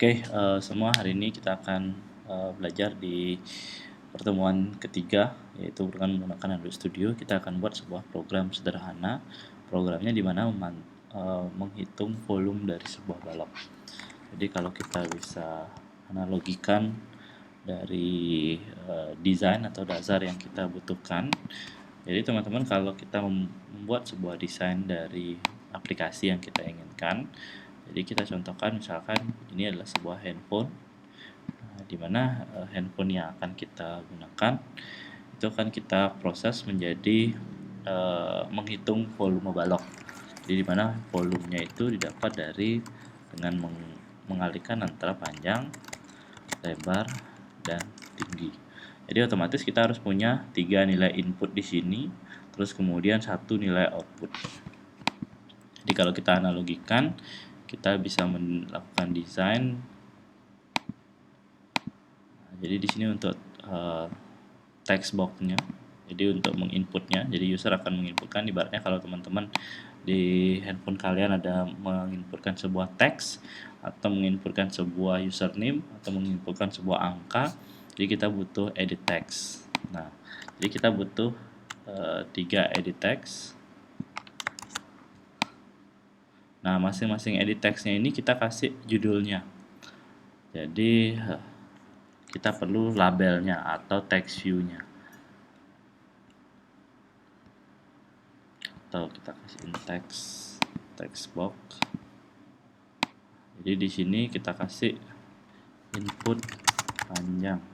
Oke, semua hari ini kita akan belajar di pertemuan ketiga, yaitu dengan menggunakan Android Studio. Kita akan buat sebuah program sederhana. Programnya di mana menghitung volume dari sebuah balok. Jadi kalau kita bisa analogikan dari desain atau dasar yang kita butuhkan. Jadi teman-teman, kalau kita membuat sebuah desain dari aplikasi yang kita inginkan, jadi kita contohkan misalkan ini adalah sebuah handphone, di mana handphone yang akan kita gunakan itu akan kita proses menjadi menghitung volume balok. Jadi di mana volumenya itu didapat dari dengan mengalihkan antara panjang, lebar, dan tinggi. Jadi otomatis kita harus punya 3 nilai input di sini, terus kemudian 1 nilai output. Jadi kalau kita analogikan, kita bisa melakukan desain. Jadi di sini untuk text box-nya, jadi untuk menginputnya, jadi user akan menginputkan. Ibaratnya kalau teman-teman di handphone kalian ada menginputkan sebuah teks atau menginputkan sebuah username atau menginputkan sebuah angka, jadi kita butuh edit text. Nah, jadi kita butuh 3 edit text. Nah, masing-masing edit text-nya ini kita kasih judulnya. Jadi kita perlu labelnya atau text view-nya. Atau kita kasih text box. Jadi di sini kita kasih input panjang.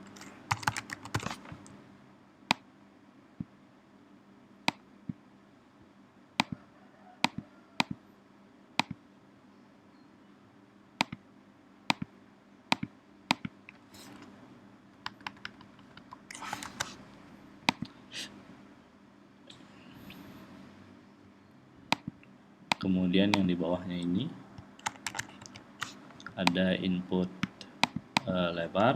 Kemudian yang di bawahnya ini ada input lebar,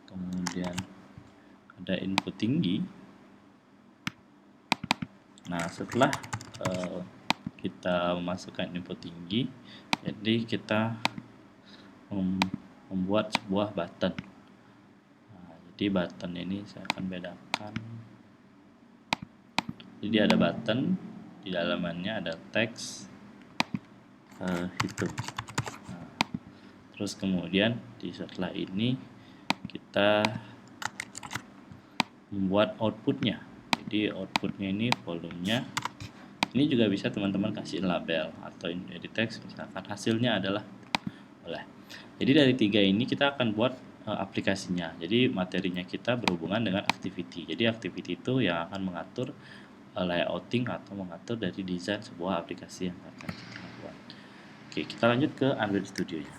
kemudian ada input tinggi. Nah, setelah kita memasukkan input tinggi, jadi kita membuat sebuah button. Nah, jadi button ini saya akan bedakan. Jadi ada button, di dalamannya ada teks hitung. Nah, terus kemudian setelah ini kita membuat outputnya. Jadi outputnya ini volumenya. Ini juga bisa teman-teman kasih label atau edit text, misalkan hasilnya adalah boleh. Jadi dari 3 ini kita akan buat aplikasinya. Jadi materinya kita berhubungan dengan activity. Jadi activity itu yang akan mengatur layouting atau mengatur dari desain sebuah aplikasi yang akan kita buat. Oke, kita lanjut ke Android Studio nya.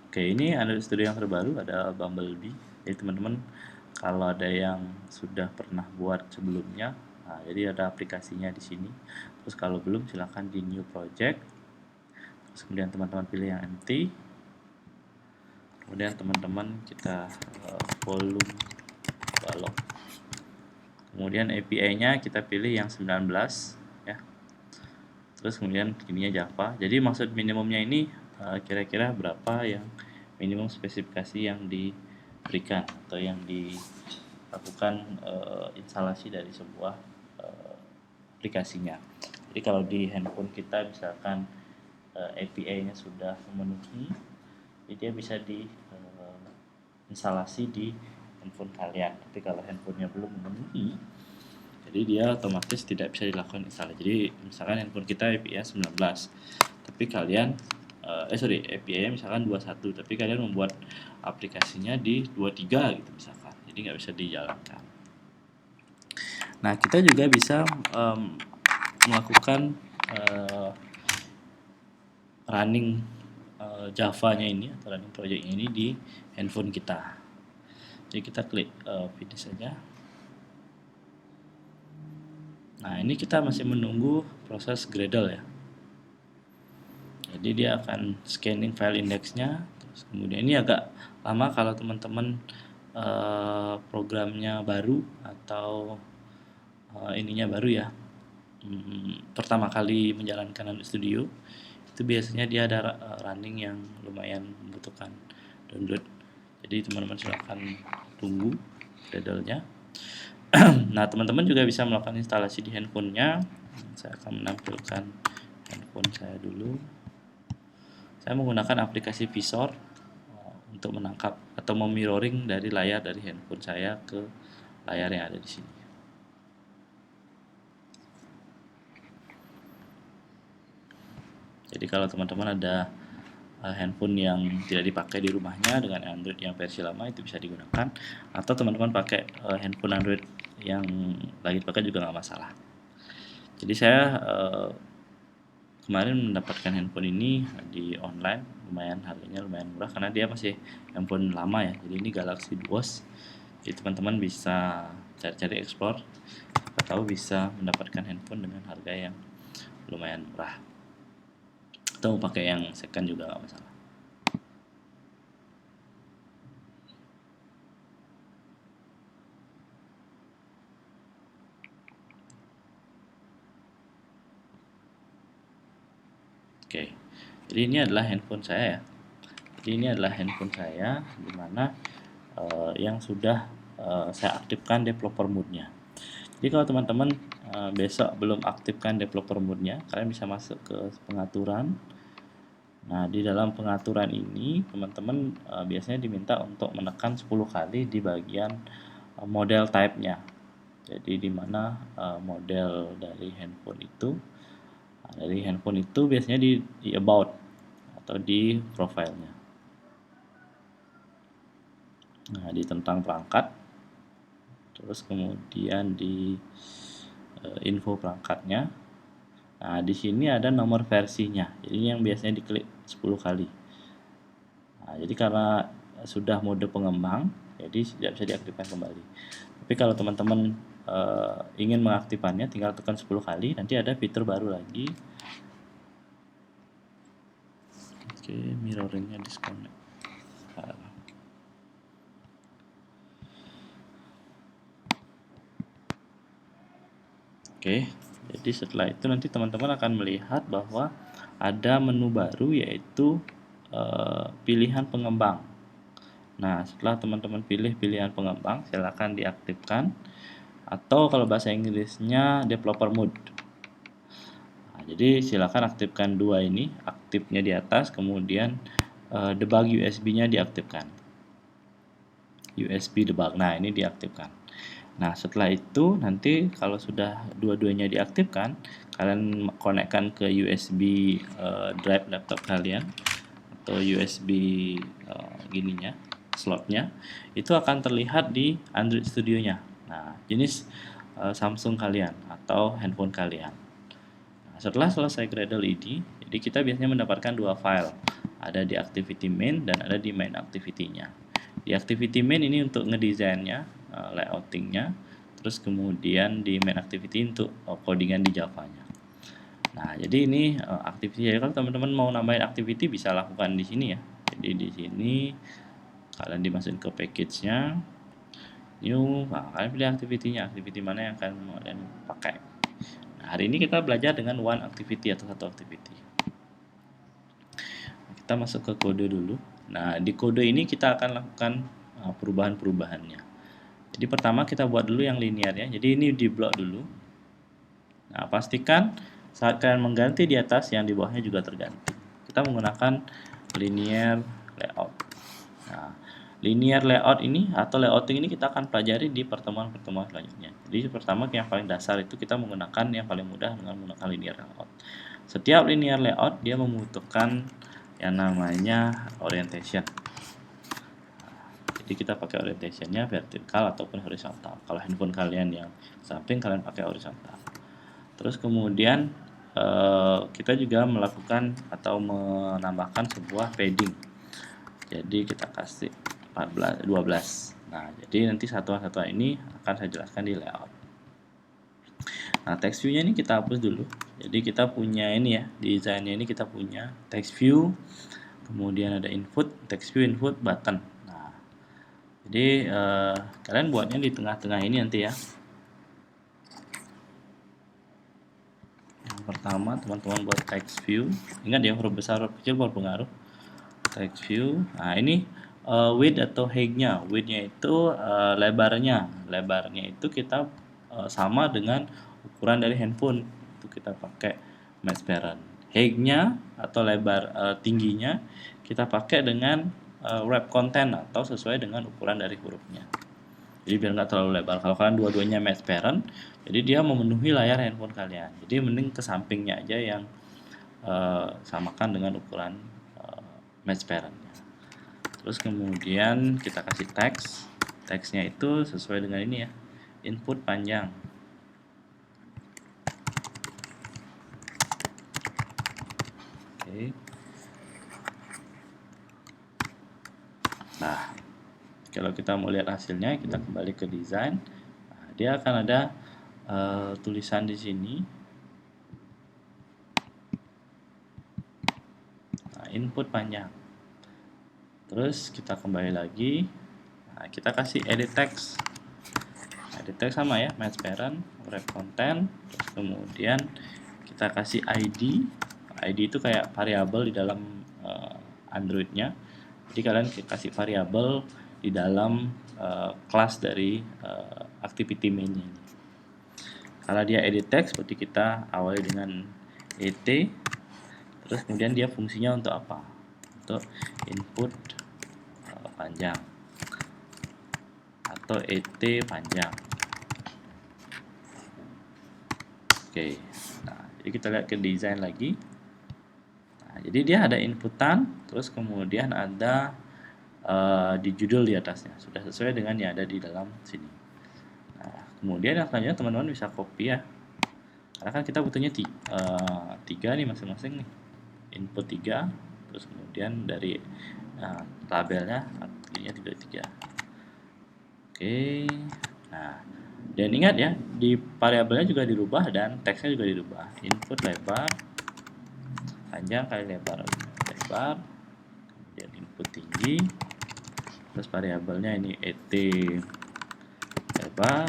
Oke, ini Android Studio yang terbaru, ada Bumblebee. Jadi teman-teman kalau ada yang sudah pernah buat sebelumnya, nah, jadi ada aplikasinya di sini. Terus kalau belum, silahkan di New Project. Terus kemudian teman-teman pilih yang empty. Kemudian teman-teman kita volume balok. Kemudian API-nya kita pilih yang 19 ya. Terus kemudian ininya Java. Jadi maksud minimumnya ini kira-kira berapa yang minimum spesifikasi yang diberikan atau yang dilakukan instalasi dari sebuah aplikasinya. Jadi kalau di handphone kita misalkan API-nya sudah memenuhi, jadi dia bisa diinstalasi di handphone kalian. Tapi kalau handphonenya belum memenuhi, jadi dia otomatis tidak bisa dilakukan instalasi. Jadi misalkan handphone kita API-nya 19, tapi kalian API-nya misalkan 21, tapi kalian membuat aplikasinya di 23 gitu misalkan, jadi nggak bisa dijalankan. Nah, kita juga bisa melakukan running Java-nya ini atau running project ini di handphone kita. Jadi kita klik finish saja. Nah, ini kita masih menunggu proses Gradle ya. Jadi dia akan scanning file indexnya. Terus kemudian ini agak lama kalau teman-teman programnya baru atau ininya baru ya, pertama kali menjalankan Android Studio, itu biasanya dia ada running yang lumayan membutuhkan download. Jadi teman-teman silahkan tunggu Gradle-nya. Nah, teman-teman juga bisa melakukan instalasi di handphonenya. Saya akan menampilkan handphone saya dulu. Saya menggunakan aplikasi Visor untuk menangkap atau memirroring dari layar dari handphone saya ke layar yang ada di sini. Jadi kalau teman-teman ada handphone yang tidak dipakai di rumahnya dengan Android yang versi lama, itu bisa digunakan, atau teman-teman pakai handphone Android yang lagi dipakai juga nggak masalah. Jadi saya kemarin mendapatkan handphone ini di online, lumayan harganya lumayan murah karena dia masih handphone lama ya. Jadi ini Galaxy Duos. Jadi teman-teman bisa cari-cari explore, siapa tahu bisa mendapatkan handphone dengan harga yang lumayan murah. Atau pakai yang second juga nggak masalah. Oke, jadi ini adalah handphone saya ya. Jadi ini adalah handphone saya, dimana yang sudah saya aktifkan developer mode-nya. Jadi kalau teman-teman besok belum aktifkan developer mode-nya, kalian bisa masuk ke pengaturan. Nah, di dalam pengaturan ini teman-teman biasanya diminta untuk menekan 10 kali di bagian model type-nya. Jadi di mana model dari handphone itu biasanya di about atau di profile-nya. Nah, di tentang perangkat, terus kemudian di info perangkatnya. Nah, di sini ada nomor versinya. Jadi ini yang biasanya diklik 10 kali. Nah, jadi karena sudah mode pengembang, jadi tidak bisa diaktifkan kembali. Tapi kalau teman-teman ingin mengaktifkannya, tinggal tekan 10 kali. Nanti ada fitur baru lagi. Oke, mirroringnya disconnect. Oke, jadi setelah itu nanti teman-teman akan melihat bahwa ada menu baru, yaitu pilihan pengembang. Nah, setelah teman-teman pilih pilihan pengembang, silakan diaktifkan, atau kalau bahasa Inggrisnya developer mode. Nah, jadi silakan aktifkan dua ini, aktifnya di atas, kemudian debug USB-nya diaktifkan. USB debug. Nah, ini diaktifkan. Nah, setelah itu nanti kalau sudah dua-duanya diaktifkan, kalian konekkan ke USB drive laptop kalian atau USB gininya, slotnya, itu akan terlihat di Android Studio-nya. Nah, jenis Samsung kalian atau handphone kalian. Nah, setelah selesai Gradle ini, jadi kita biasanya mendapatkan dua file, ada di activity main dan ada di main activity-nya. Di activity main ini untuk ngedesainnya, layoutingnya, terus kemudian di main activity untuk codingan di Java-nya. Nah, jadi ini activity. Jadi kalau teman-teman mau nambahin activity bisa lakukan di sini ya. Jadi di sini kalian dimasukin ke package-nya, new, nah, kalian pilih activity-nya, activity mana yang kalian pakai. Nah, hari ini kita belajar dengan one activity atau satu activity. Kita masuk ke kode dulu. Nah, di kode ini kita akan lakukan perubahan-perubahannya. Jadi pertama kita buat dulu yang linear ya. Jadi ini di blok dulu. Nah, pastikan saat kalian mengganti di atas, yang di bawahnya juga terganti. Kita menggunakan linear layout. Nah, linear layout ini atau layouting ini kita akan pelajari di pertemuan-pertemuan selanjutnya. Jadi pertama yang paling dasar itu kita menggunakan yang paling mudah dengan menggunakan linear layout. Setiap linear layout dia membutuhkan yang namanya orientation. Jadi kita pakai orientationnya vertikal ataupun horizontal. Kalau handphone kalian yang samping, kalian pakai horizontal. Terus kemudian kita juga melakukan atau menambahkan sebuah padding. Jadi kita kasih 12. Nah, jadi nanti satuan-satuan ini akan saya jelaskan di layout. Nah, text view-nya ini kita hapus dulu. Jadi kita punya ini ya, di desainnya ini kita punya text view, kemudian ada input, text view, input, button. Nah, Jadi kalian buatnya di tengah-tengah ini nanti ya. Yang pertama teman-teman buat text view. Ingat ya, huruf besar huruf kecil berpengaruh. Text view. Nah ini width atau height-nya. Width-nya itu lebarnya. Lebarnya itu kita sama dengan ukuran dari handphone. Itu kita pakai match parent. Height-nya atau lebar tingginya kita pakai dengan wrap content atau sesuai dengan ukuran dari hurufnya. Jadi biar nggak terlalu lebar. Kalau kalian dua-duanya match parent, jadi dia memenuhi layar handphone kalian. Jadi mending ke sampingnya aja yang samakan dengan ukuran match parent. Terus kemudian kita kasih teks. Teksnya itu sesuai dengan ini ya. Input panjang. Oke. Nah, kalau kita mau lihat hasilnya, kita kembali ke desain. Nah, dia akan ada tulisan di sini. Nah, input panjang. Terus kita kembali lagi. Nah, kita kasih edit text. Edit text sama ya, match parent, wrap content. Terus kemudian kita kasih ID. ID itu kayak variabel di dalam Android-nya. Jadi kalian kasih variabel di dalam kelas dari activity main-nya ini. Kalau dia edit text, berarti kita awali dengan et. Terus kemudian dia fungsinya untuk apa? Untuk input panjang atau et panjang. Oke. Nah, jadi kita lihat ke desain lagi. Nah, jadi dia ada inputan, terus kemudian ada di judul di atasnya. Sudah sesuai dengan yang ada di dalam sini. Nah, kemudian yang selanjutnya teman-teman bisa copy ya. Karena kan kita butuhnya tiga nih masing-masing nih. Input 3, terus kemudian dari tabelnya artinya 3. Oke. Nah, dan ingat ya, di variabelnya juga dirubah dan teksnya juga dirubah. Input lebar panjang kali lebar, kemudian input tinggi, terus variabelnya ini et lebar,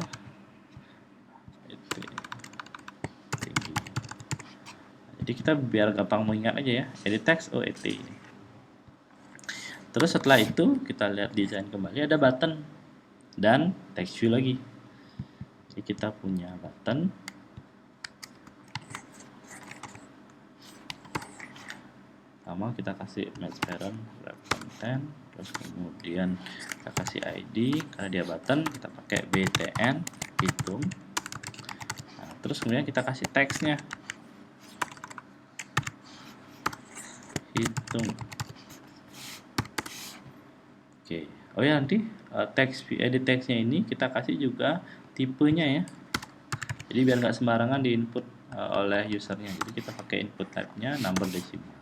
et tinggi. Jadi kita biar gampang mengingat aja ya, edit text et. Terus setelah itu kita lihat desain kembali, ada button dan text view lagi. Jadi kita punya button. Pertama kita kasih match parent, wrap content, terus kemudian kita kasih ID. Karena dia button, kita pakai btn hitung. Nah, terus kemudian kita kasih teksnya, hitung. Oke. Oh ya, nanti teks edit teksnya ini kita kasih juga tipenya ya. Jadi biar nggak sembarangan diinput oleh usernya. Jadi kita pakai input type-nya number decimal.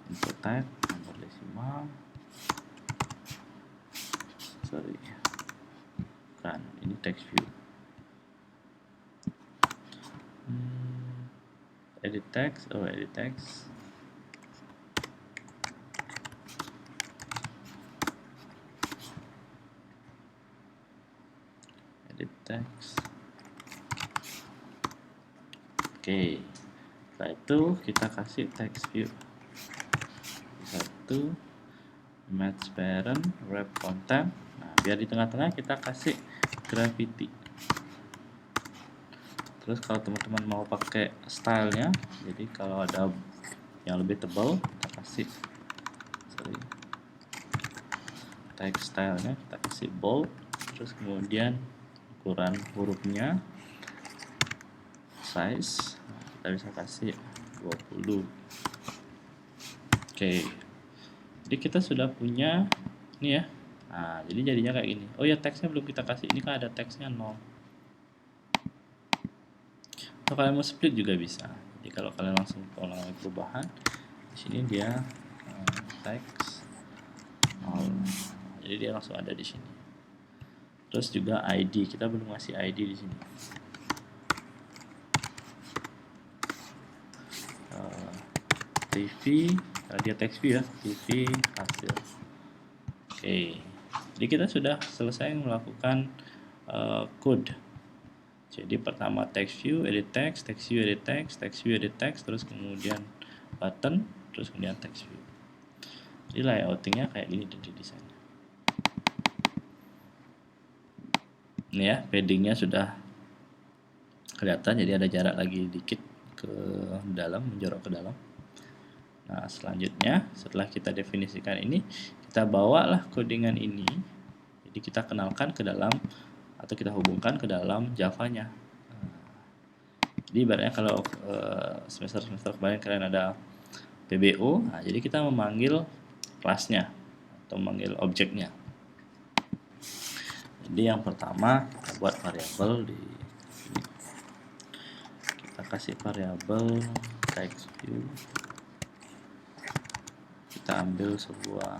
Input type number decimal. Sorry, kan ini text view. Edit text, edit text. Edit text. Oke. Setelah itu kita kasih text view. Satu match parent, wrap content. Nah, biar di tengah-tengah kita kasih gravity. Terus kalau teman-teman mau pakai stylenya, jadi kalau ada yang lebih tebal kita kasih text stylenya kita kasih bold. Terus kemudian ukuran hurufnya, size kita bisa kasih 20. Oke. Jadi kita sudah punya ini ya. Nah, jadi jadinya kayak gini. Oh ya, teksnya belum kita kasih. Ini kan ada teksnya 0. Kalau kalian mau split juga bisa. Jadi kalau kalian langsung mengalami perubahan, di sini dia teks 0. Jadi dia langsung ada di sini. Terus juga ID, kita belum ngasih ID di sini. TV, dia text view ya, TV hasil. Oke, jadi kita sudah selesai melakukan code. Jadi pertama text view, edit text, text view, edit text, text view, edit text, terus kemudian button, terus kemudian text view. Jadi layoutingnya kayak gini di desainnya. Ini ya, paddingnya sudah kelihatan, jadi ada jarak lagi dikit ke dalam, menjorok ke dalam. Nah, selanjutnya setelah kita definisikan ini, kita bawalah codingan ini. Jadi kita kenalkan ke dalam atau kita hubungkan ke dalam Java-nya. Jadi ibaratnya kalau semester-semester kemarin kalian ada PBO, nah jadi kita memanggil kelasnya atau memanggil objeknya. Jadi yang pertama kita buat variabel di sini. Kita kasih variabel text view. Kita ambil sebuah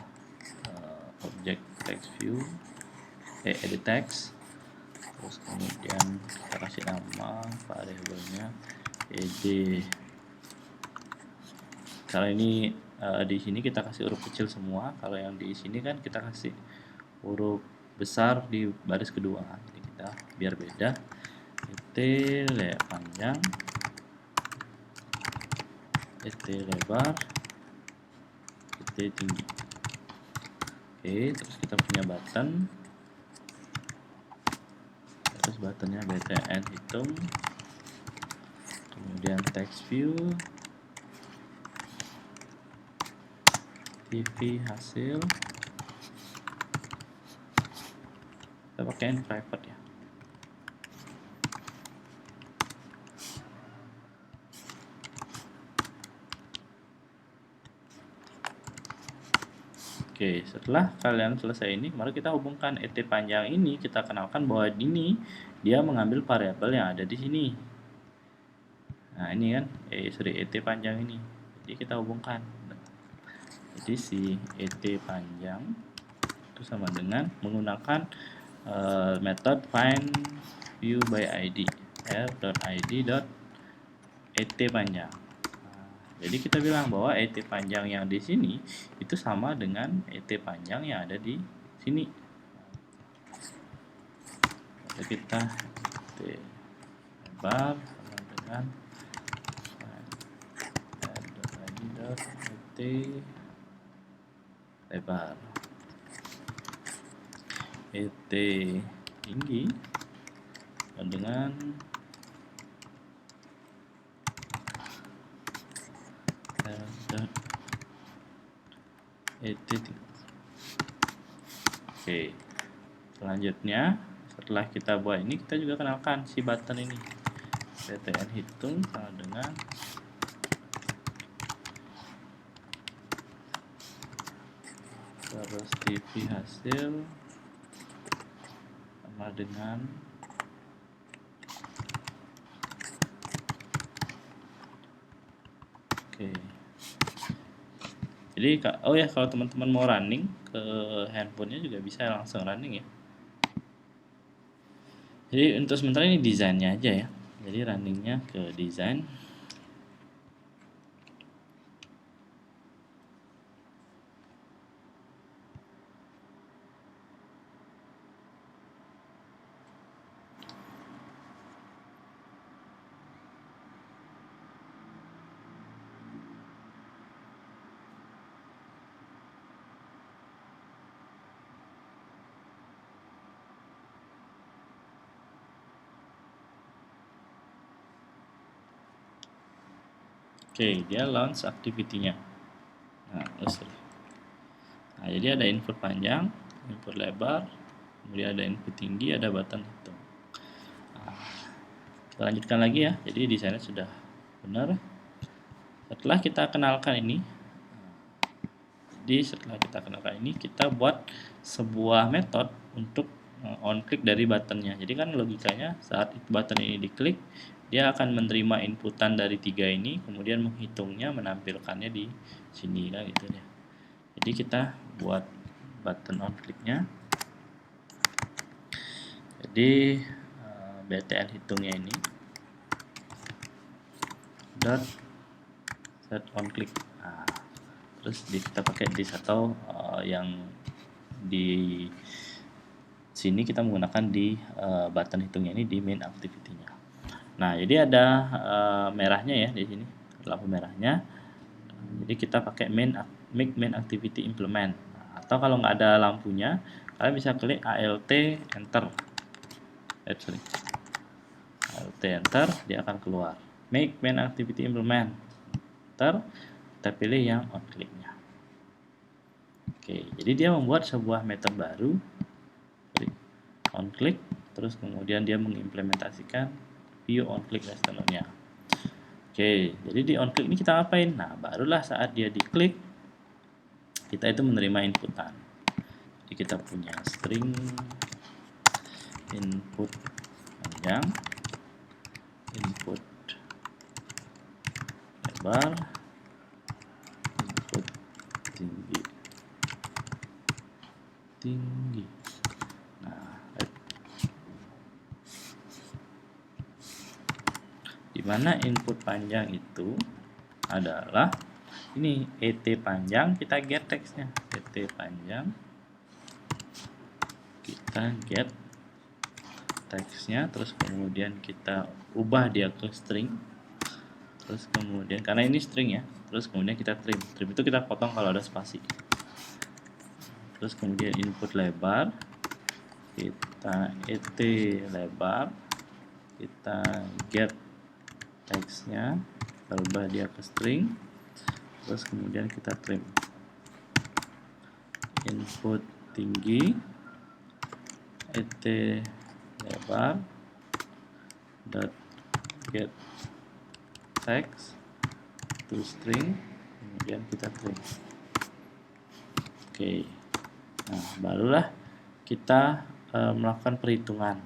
objek text view, edit text, terus kemudian kita kasih nama variabelnya ed. Kalau ini di sini kita kasih huruf kecil semua, kalau yang di sini kan kita kasih huruf besar di baris kedua. Jadi kita biar beda, et panjang, et lebar, et tinggi. Oke, terus kita punya button, terus buttonnya btn hitung, kemudian text view, tv hasil, kita pakaiin private ya. Oke, setelah kalian selesai ini, mari kita hubungkan et panjang ini, kita kenalkan bahwa ini dia mengambil variabel yang ada di sini. Nah, ini kan et panjang ini. Jadi kita hubungkan. Jadi si et panjang itu sama dengan menggunakan metode find view by id, r.id.et panjang. Jadi kita bilang bahwa et panjang yang di sini itu sama dengan et panjang yang ada di sini. Lalu kita et lebar sama dengan et lebar. Et tinggi sama dengan et tinggi. Oke, selanjutnya setelah kita buat ini, kita juga kenalkan si button ini. btn hitung sama dengan terus tv hasil sama dengan oke. Jadi oh ya, kalau teman-teman mau running ke handphonenya juga bisa langsung running ya. Jadi untuk sementara ini desainnya aja ya. Jadi runningnya ke desain. Oke, dia launch activity-nya. Nah, jadi ada input panjang, input lebar, kemudian ada input tinggi, ada button hitung. Nah, kita lanjutkan lagi ya. Jadi desainnya sudah benar. Setelah kita kenalkan ini, kita buat sebuah metode untuk on click dari buttonnya. Jadi kan logikanya saat button ini diklik, dia akan menerima inputan dari 3 ini, kemudian menghitungnya, menampilkannya di sini kan gitu ya. Jadi kita buat button on click-nya. Jadi btn hitungnya ini dot set on click. Nah, terus kita pakai disk atau yang di sini kita menggunakan di button hitungnya ini di main activity-nya. Nah, jadi ada merahnya ya di sini, lampu merahnya. Jadi kita pakai make main activity implement. Nah, atau kalau nggak ada lampunya, kalian bisa klik Alt enter. Alt enter, dia akan keluar. Make main activity implement. Enter, kita pilih yang on click-nya. Oke, jadi dia membuat sebuah method baru. Klik on click, terus kemudian dia mengimplementasikan view on click listener-nya. Oke, jadi di on click ini kita ngapain? Nah, barulah saat dia diklik, kita itu menerima inputan. Jadi kita punya string input panjang, input lebar, input tinggi. Nah, dimana input panjang itu adalah ini et panjang, kita get teksnya. Et panjang, kita get teksnya, terus kemudian kita ubah dia ke string, terus kemudian karena ini string ya, terus kemudian kita trim itu kita potong kalau ada spasi. Terus kemudian input lebar, kita et lebar, kita get teksnya, kita ubah dia ke string, terus kemudian kita trim. Input tinggi, et lebar dot get text to string, kemudian kita trim. Oke, nah barulah kita melakukan perhitungan.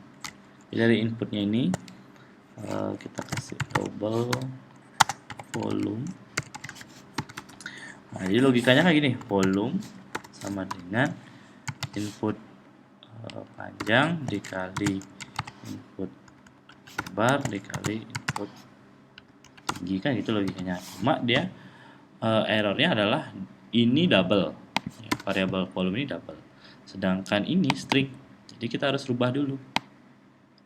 Jadi dari inputnya ini kita kasih double volume. Nah, jadi logikanya kayak gini, volume sama dengan input panjang dikali input lebar dikali input tinggi, kan gitu logikanya. Cuma dia errornya adalah ini double ya, variabel volume ini double, sedangkan ini string, jadi kita harus rubah dulu.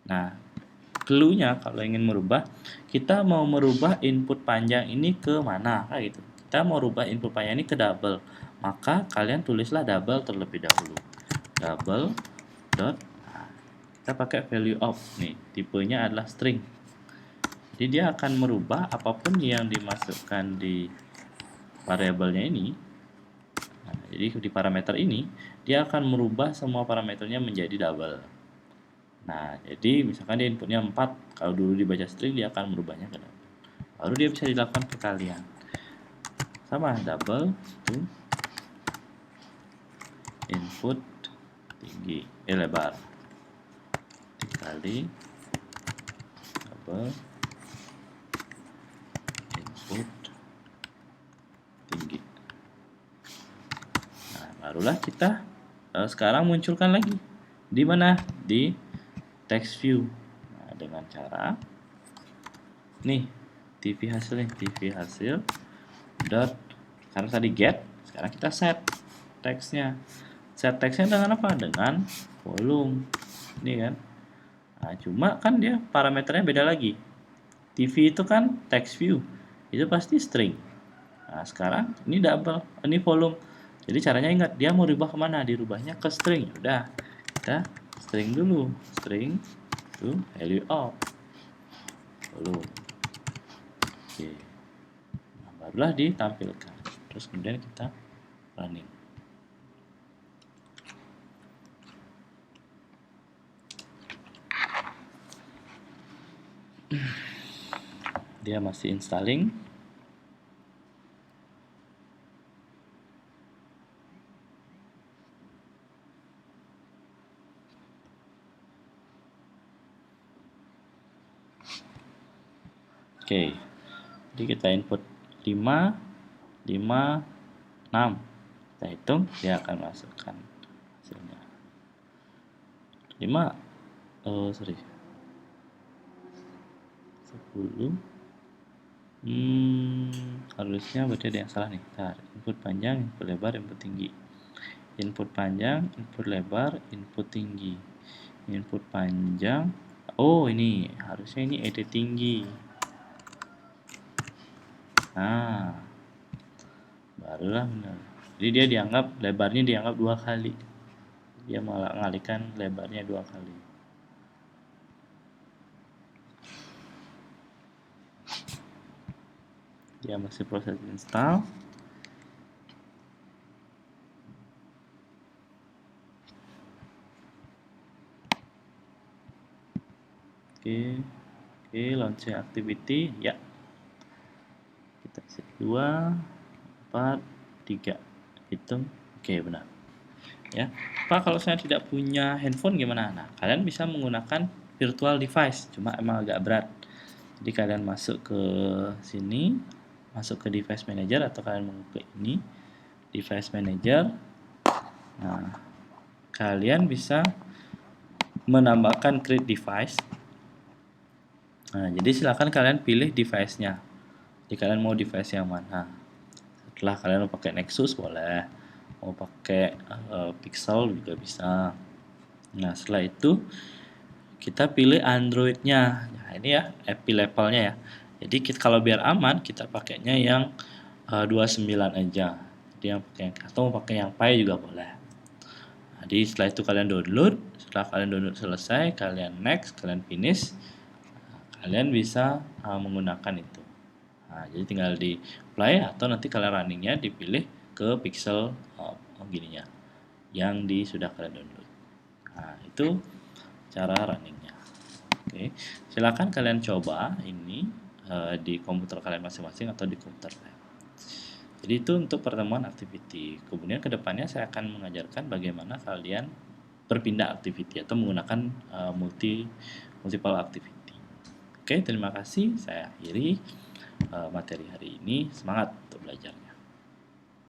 Nah, clue-nya kalau ingin merubah, kita mau merubah input panjang ini ke mana, kayak gitu. Kita mau rubah input panjang ini ke double, maka kalian tulislah double terlebih dahulu. Double dot, nah, kita pakai value of, nih tipenya adalah string, jadi dia akan merubah apapun yang dimasukkan di variabelnya ini. Nah, jadi di parameter ini dia akan merubah semua parameternya menjadi double. Nah, jadi misalkan dia inputnya 4, kalau dulu dibaca string dia akan merubahnya ke double, baru dia bisa dilakukan perkalian sama double itu input tinggi lebar dikali double input tinggi. Nah, barulah kita sekarang munculkan lagi di mana, di text view. Nah, dengan cara nih TV hasilnya, TV hasil dot, karena tadi get, sekarang kita set teksnya. Set teksnya dengan apa? Dengan volume ini kan. Nah, cuma kan dia parameternya beda lagi. TV itu kan text view, itu pasti string. Nah, sekarang ini double, ini volume. Jadi caranya ingat, dia mau rubah kemana? Dirubahnya ke string. Udah, kita string dulu, string to value of volume. Oke, nah, barulah ditampilkan. Terus kemudian kita running. Dia masih installing. Oke, jadi kita input 5, 5, 6. Kita hitung, dia akan masukkan hasilnya. 5, 10. Harusnya berarti ada yang salah nih. Ntar, input panjang, input lebar, input tinggi. Input panjang, input lebar, input tinggi. Input panjang. Oh, ini harusnya ini ED tinggi. Nah, barulah benar. Jadi dia dianggap lebarnya dianggap 2 kali. Dia malah mengalihkan lebarnya 2 kali. Dia masih proses install. Oke, launching activity, ya. Kita set 2, 4, 3. Hitung. Oke, benar. Ya. Pak, kalau saya tidak punya handphone gimana? Nah, kalian bisa menggunakan virtual device, cuma emang agak berat. Jadi kalian masuk ke sini, masuk ke device manager atau kalian mengklik ini, device manager. Nah, kalian bisa menambahkan create device. Nah, jadi silakan kalian pilih device-nya. Jadi kalian mau device yang mana? Setelah kalian mau pakai Nexus boleh, mau pakai Pixel juga bisa. Nah, setelah itu kita pilih Android-nya. Nah, ini ya, Apple levelnya ya. Jadi kalau biar aman, kita pakainya yang 29 aja. Jadi yang pakai atau mau pakai yang Pi juga boleh. Jadi setelah itu kalian download, setelah kalian download selesai, kalian next, kalian finish, kalian bisa menggunakan itu. Nah, jadi tinggal di play atau nanti kalian runningnya dipilih ke pixel gininya yang sudah kalian download. Nah, itu cara runningnya. Oke, silakan kalian coba ini di komputer kalian masing-masing atau di komputer lab. Jadi itu untuk pertemuan activity. Kemudian kedepannya saya akan mengajarkan bagaimana kalian berpindah activity atau menggunakan multiple activity. Oke, terima kasih. Saya akhiri materi hari ini. Semangat untuk belajar.